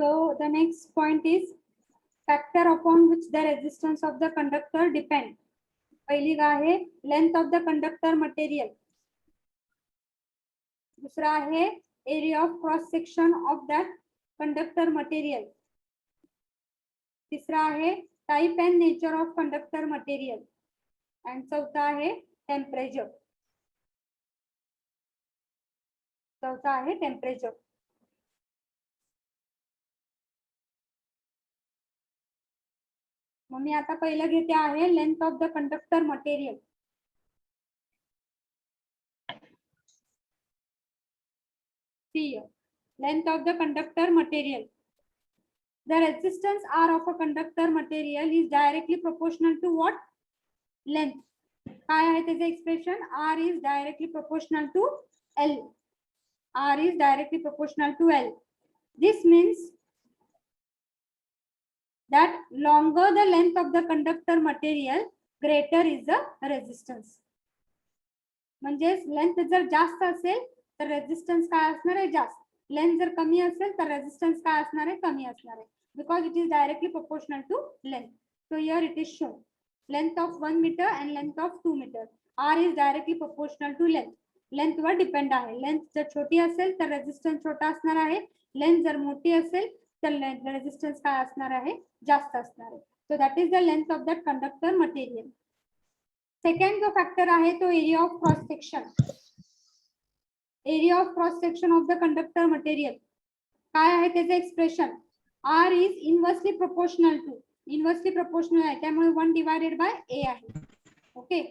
So the next point is factor upon which the resistance of the conductor depend. पहिली आहे length of the conductor material. दूसरा आहे area of cross section of that conductor material. तीसरा आहे type and nature of conductor material. And चौथा आहे temperature. चौथा आहे temperature. मग मी आता पहिलं घेते आहे length of the conductor material. Length of the conductor material. The resistance R of a conductor material is directly proportional to what? Length. काय आहे त्याचे expression? R is directly proportional to L. R is directly proportional to L. This means that longer the length of the conductor material, greater is the resistance. म्हणजे length जर जास्त असेल तर resistance काय असणार आहे? जास्त. लेंथ जर कमी असेल तर रेजिस्टन्स काय असणार आहे? कमी असणार आहे. Because it is directly proportional to length. So here it is shown length of 1 metre and length of 2 metre. R is directly proportional to length. Length वर डिपेंड आहे. लेंथ जर छोटी असेल तर रेजिस्टन्स छोटा असणार आहे. लेंथ जर मोठी असेल तर रेजिस्टन्स काय असणार आहे? जास्त असणार आहे. So that is the length of that conductor material. Second जो फॅक्टर आहे तो area of cross section. Area of cross section of the conductor material काय आहे त्याचे expression? R is inversely proportional to. Inversely proportional आहे त्यामुळे 1 divided by A आहे. Okay.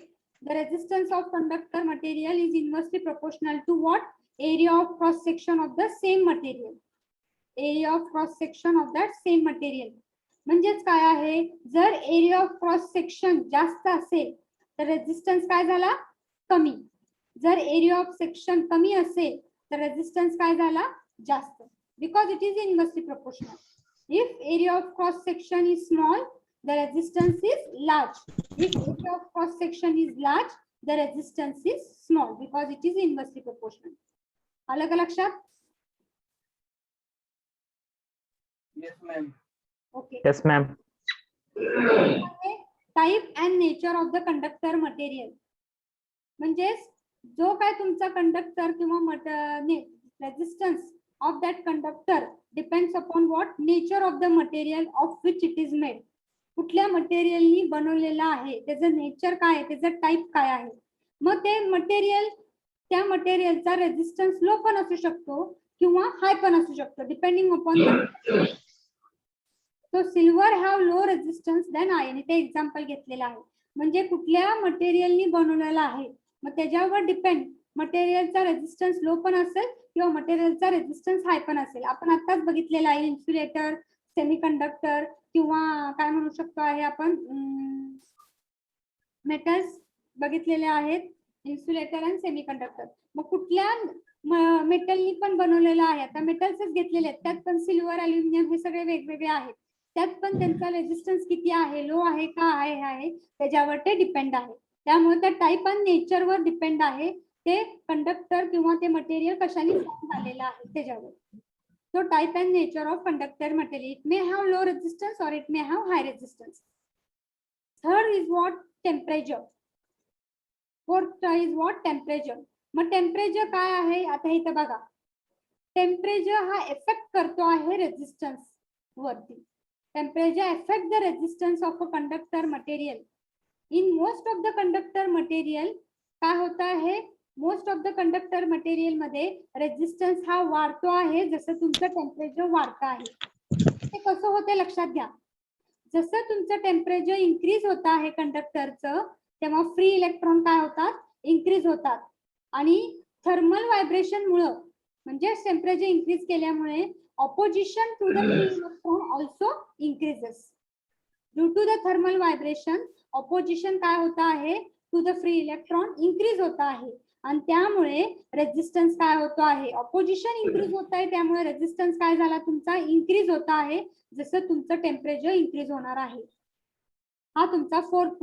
The resistance of conductor material is inversely proportional to what? Area of cross section of the same material. Area of cross section of that same material. म्हणजेच काय आहे? जर area of cross section जास्त असेल तर resistance काय झाला? कमी. जर एरिया ऑफ सेक्शन कमी असेल तर रेजिस्टन्स काय झाला? जास्त. Because it is inversely proportional. If area of cross section is small, the resistance is large. If area of cross section is large, the resistance is small because it is inversely proportional. अलग लक्षात? Yes, ma'am. Okay. Yes, ma'am. Type and nature of the conductor material. म्हणजे जो काय तुमचा conductor किंवा resistance of that conductor depends upon what? Nature of the material of which it is made. कुठल्या मटेरियलनी बनवलेला आहे त्याचं नेचर काय आहे, त्याचं टाइप काय आहे. मग ते मटेरियल, त्या मटेरियलचा रेजिस्टन्स लो पण असू शकतो किंवा हाय पण असू शकतो depending upon. So silver have low resistance than iron. इथे एक्झाम्पल घेतलेलं आहे. म्हणजे कुठल्या मटेरियलनी बनवलेला आहे मग त्याच्यावर डिपेंड मटेरियलचा रेजिस्टन्स लो पण असेल किंवा मटेरियलचा रेजिस्टन्स हाय पण असेल. आपण आताच बघितलेला आहे इन्सुलेटर, सेमीकंडक्टर किंवा काय म्हणू शकतो आहे आपण मेटल्स बघितलेले आहेत, इन्सुलेटर आणि सेमीकंडक्टर. मग कुठल्या मेटलनी पण बनवलेला आहे. आता मेटल्सच घेतलेले आहेत त्यात पण सिल्वर, अल्युमिनियम हे सगळे वेगवेगळे आहेत. त्यात पण त्यांचा रेजिस्टन्स किती आहे, लो आहे का आहे त्याच्यावर ते डिपेंड आहे. त्यामुळे त्या टाइप आणि नेचरवर डिपेंड आहे ते कंडक्टर किंवा ते मटेरियल कशाने फॉर्म झालेलं आहे त्याच्यावर. So type and nature of conductor material. It may have low resistance or it may have high resistance. Third is what? Temperature. Fourth is what? Temperature. Mug temperature काय आहे आता इथे बघा. टेम्परेचर हा इफेक्ट करतो आहे रेजिस्टन्स वरती. Temperature affect the resistance of a conductor material. In most of the conductor material काय होता है? Most of the conductor material मध्ये रेजिस्टन्स हा वाढतो आहे जसं तुमचं टेम्परेचर वाढतं आहे. ते कसं होते लक्षात घ्या. जसं तुमचं टेम्परेचर इन्क्रीज होत आहे कंडक्टरचं तेव्हा फ्री इलेक्ट्रॉन काय होतात? इन्क्रीज होतात. आणि थर्मल व्हायब्रेशन मुळे म्हणजे टेम्परेचर इन्क्रीज केल्यामुळे opposition to the free electron also increases. Due to the thermal vibration opposition काय होत आहे? To the free electron increase होत आहे आणि त्यामुळे रेजिस्टन्स काय होतो आहे? ऑपोजिशन इन्क्रीज होत आहे त्यामुळे रेजिस्टन्स काय झाला तुमचा? इन्क्रीज होत आहे जसं तुमचं टेम्परेचर इन्क्रीज होणार आहे. हा तुमचा फोर्थ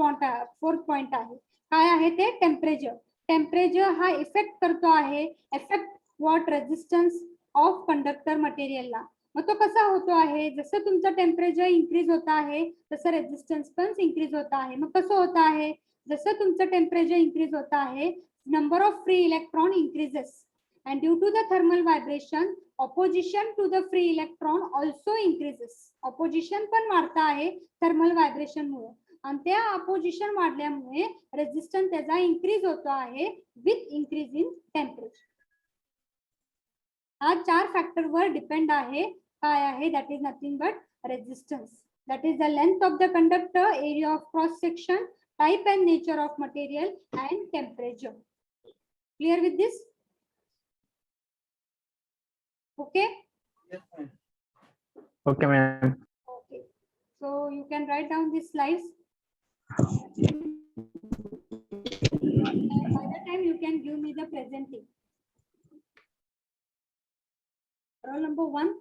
पॉइंट आहे. काय आहे ते? टेम्परेचर. टेम्परेचर हा इफेक्ट करतो आहे, effect what? Resistance of conductor मटेरियलला. मग तो कसा होतो आहे, जसं तुमचं टेम्परेचर इन्क्रीज होत आहे तसं रेजिस्टन्स पण इन्क्रीज होत आहे. मग कसं होत आहे, जसं तुमचं टेम्परेचर इन्क्रीज होत आहे, number of free electron increases and due to the thermal vibration opposition to the free electron also increases. opposition पण वाढत आहे थर्मल व्हायब्रेशन मुळे आणि त्या अपोजिशन वाढल्यामुळे रेजिस्टन्स त्याचा इन्क्रीज होतो आहे विथ इन्क्रीज इन टेम्परेचर. हा 4 फॅक्टर वर डिपेंड आहे. काय आहे, that is nothing but resistance. That is the length of the conductor, area of cross section, type and nature of material and temperature. Clear with this? Okay. Yes, ma'am. Okay, ma'am. Okay. So you can write down these slides. By the time you can give me the presenting. Roll number 1.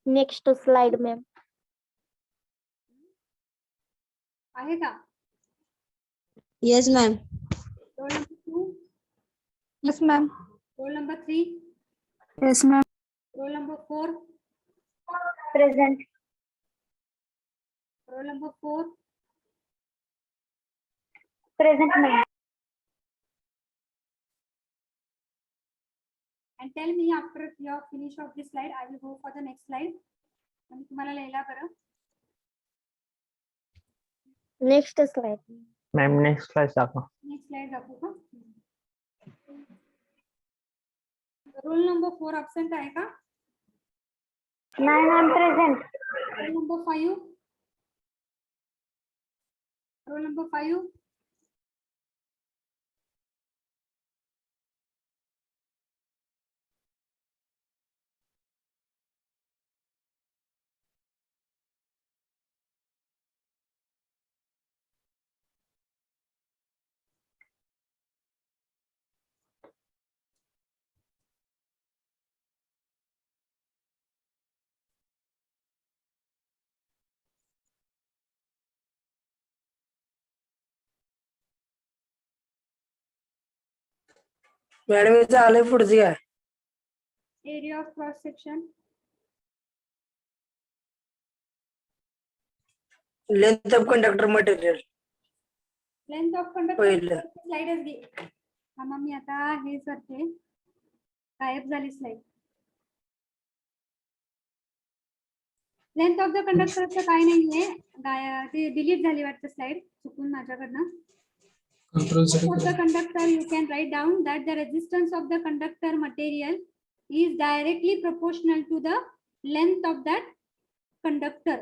Next slide, ma'am. आहे का? Yes, ma'am. Roll number 2. Yes, ma'am. Roll number 3. Yes, ma'am. Roll number 4. Present. Roll number 4. Present, ma'am. And tell me after your finish of this slide, I will go for the next slide. आणि तुम्हाला लिहिला बरं. Next slide. Ma'am, next slide दाखवा. Next slide दाखवू का? Roll number 4 absent आहे का? Nine, I'm present. Roll number 5. Roll number 5. Madam हे झालंय पुढची काय? Area of cross section. Length of conductor material length of conductor पहिलं. स्लाइडच घे. हा मी आता हे करते. गायब झाली स्लाइड. लेंथ ऑफ द कंडक्टरचं काय नाहीये, ते डिलीट झाली वाटतं स्लाइड चुकून माझ्याकडनं. Of the conductor, you can write down that the resistance of the conductor material is directly proportional to the length of that conductor.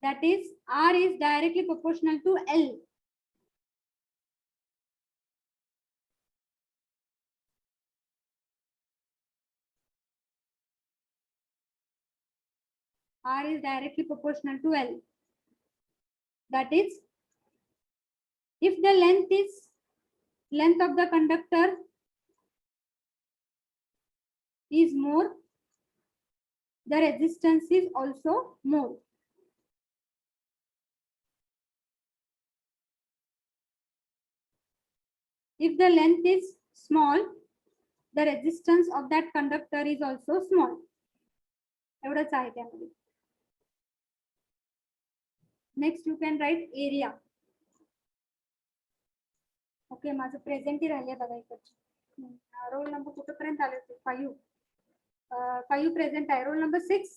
That is, R is directly proportional to L. R is directly proportional to L. That is, if the length of the conductor is more, the resistance is also more. If the length is small, the resistance of that conductor is also small. एवढंच आहे त्यामध्ये. Next you can write area. Okay, माझं present ही राहिले बघा इकडचे. Roll number कुठेपर्यंत आले होते? 5. 5 present आहे. Roll number 6.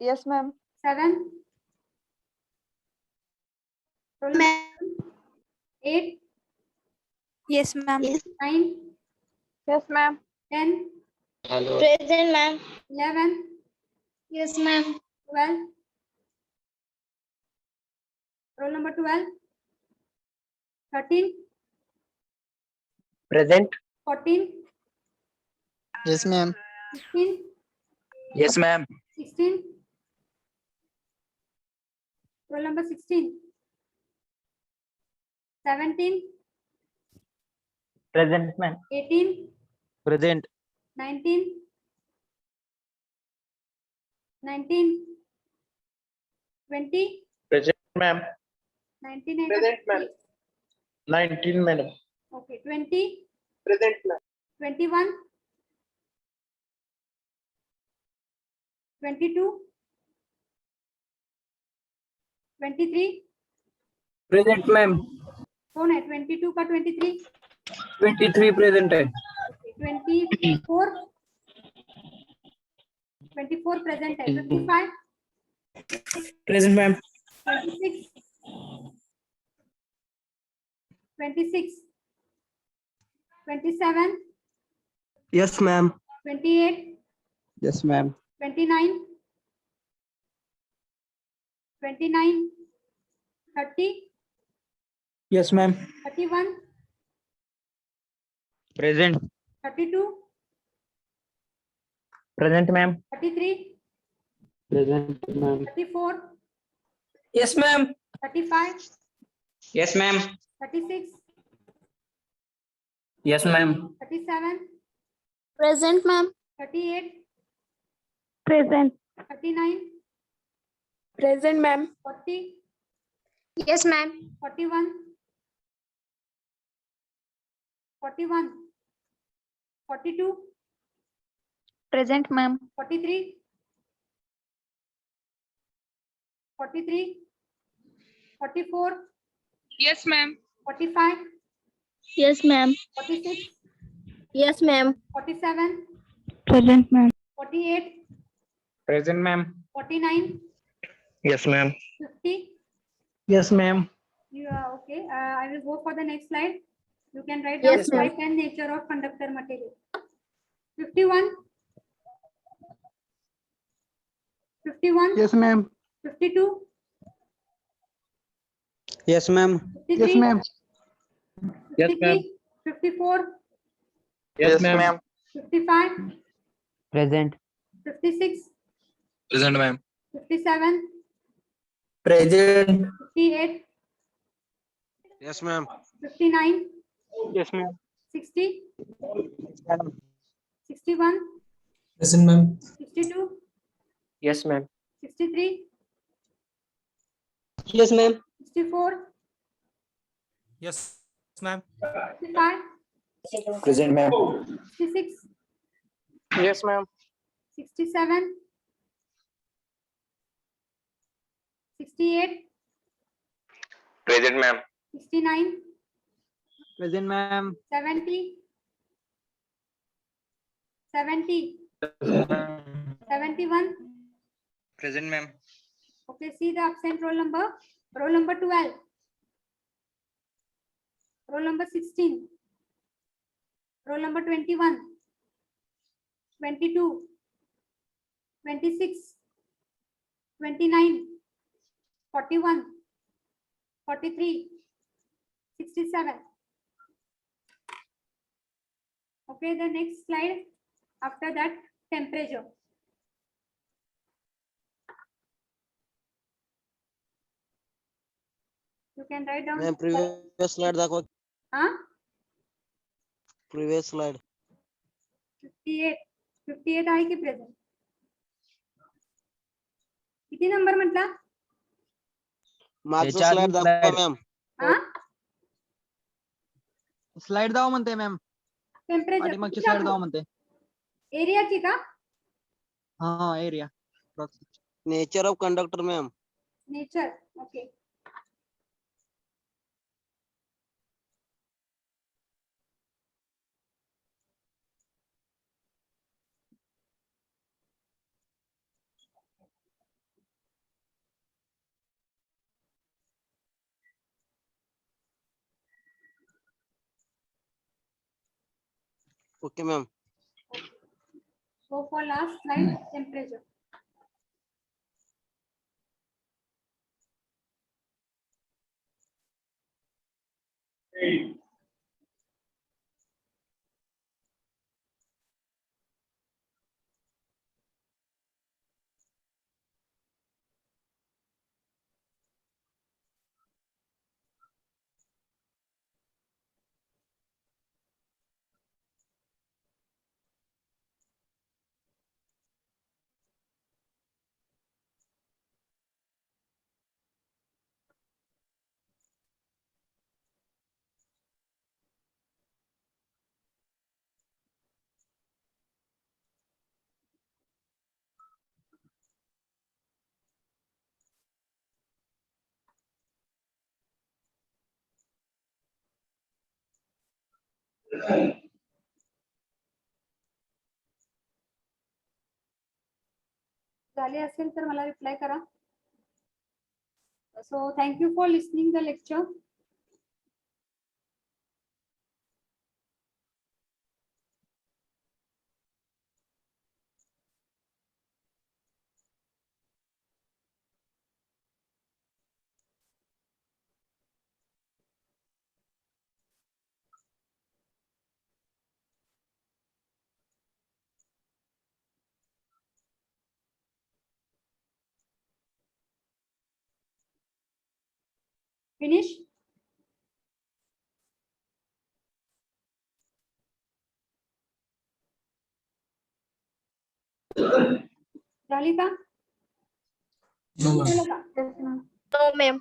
Yes, ma'am. 7. Roll number 8. Yes, ma'am. 9. Yes, ma'am. 10. Present, ma'am. 11. Yes, ma'am. 12. Roll number 12. 13. Present. 14. Yes, ma'am. 15. Yes, ma'am. 16. Roll number 16. 17. Present, ma'am. 18. Present. 19. 19. 20. Present, ma'am. 19 Present, ma'am. 19, madam. Okay, 20. Present, ma'am. 21, 22, 23. Present ma'am. कौन है 22 का 23? 23 present है। 24, 24 present है। 55, present ma'am. 26, 26, 27, yes ma'am. 28, yes ma'am. 29, 29, 30, yes ma'am. 31, present. 32, Present, ma'am. 33, present ma'am. 34, yes ma'am. 35, yes ma'am. 36, yes ma'am. 37, Present, ma'am. 38, Present. 39, Present, ma'am. 40, Yes, ma'am. 41, 41, 42, Present, ma'am. 43, 43, 44, Yes, ma'am. 45, Yes, ma'am. 46, Yes, ma'am. 47, Present, ma'am. 48, present ma'am. 49, Yes, ma'am. 50. Yes, ma'am. You are okay. I will go for the next slide. You can write Yes, down ma'am. type and nature of conductor material. 51, 51, yes ma'am. 52, yes ma'am. 53, Yes, ma'am. 53, 54, Yes, ma'am. 55, present. 56, present ma'am. 57, present. 58, yes ma'am. 59, Yes, ma'am. 60, 61, present ma'am. 62, Yes, ma'am. 63, yes ma'am. 64, Yes, ma'am. 65, present ma'am. 66, Yes, ma'am. 67, 68, Present, ma'am. 69, present ma'am. 70, 70, 71. Present ma'am. Okay, see the absent roll number. Roll number 12. Roll number 16. Roll number 21. 22. 26. 29. 41. 43. 67. Okay, the next slide. After that, temperature. You can write down. Ma'am previous slide दाखवा. Huh? Previous slide 58. 58 आहे की present? किती number म्हटला? मागचं याच्या slide आधी दाखवा slide. Ma'am. हा? स्लाइड दाव म्हणते मॅम। टेम्परेचर पाठीमागची स्लाइड दाव म्हणते। एरियाची का? हा area. Nature of conductor ma'am. Nature. Okay. Okay ma'am. Go for last slide, temperature. झाले असेल तर मला रिप्लाय करा. So thank you for listening the lecture. Finish. झाली का? झालं का? No, ma'am.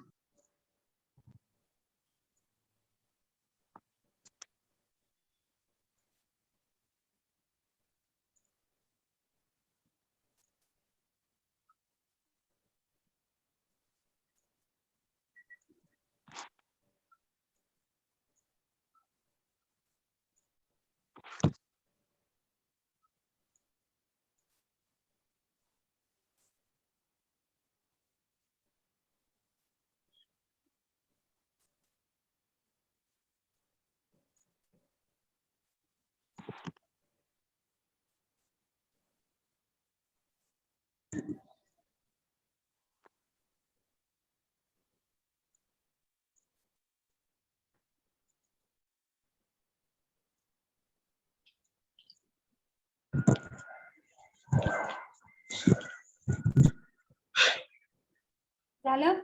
झालं?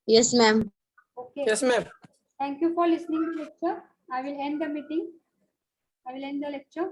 Yes, ma'am. Okay. Yes, ma'am. Thank you for listening to lecture. I will end the meeting. I will end the lecture.